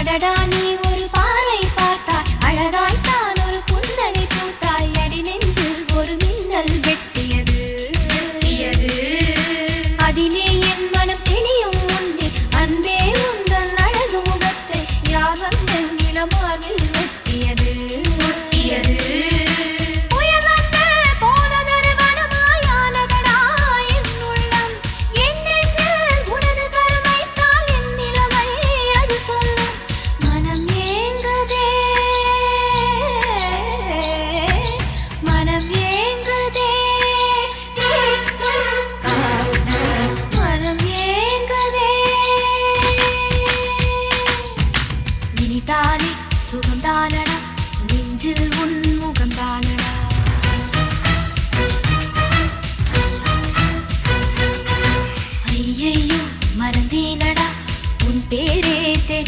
அடடா நீ ஒரு பார்வை பார்த்தாய், அழகாய்த்தான் ஒரு புன்னகை பூத்தாய், அடி நெஞ்சில் ஒரு மின்னல் வெட்டியது. அதிலே என் மனம் தெளியும் முன்னே அன்பே உந்தன் அழகு முகத்தை யார் வந்து நிலமார்பில் வெட்டியது. சுகந்தானடா நெஞ்சில்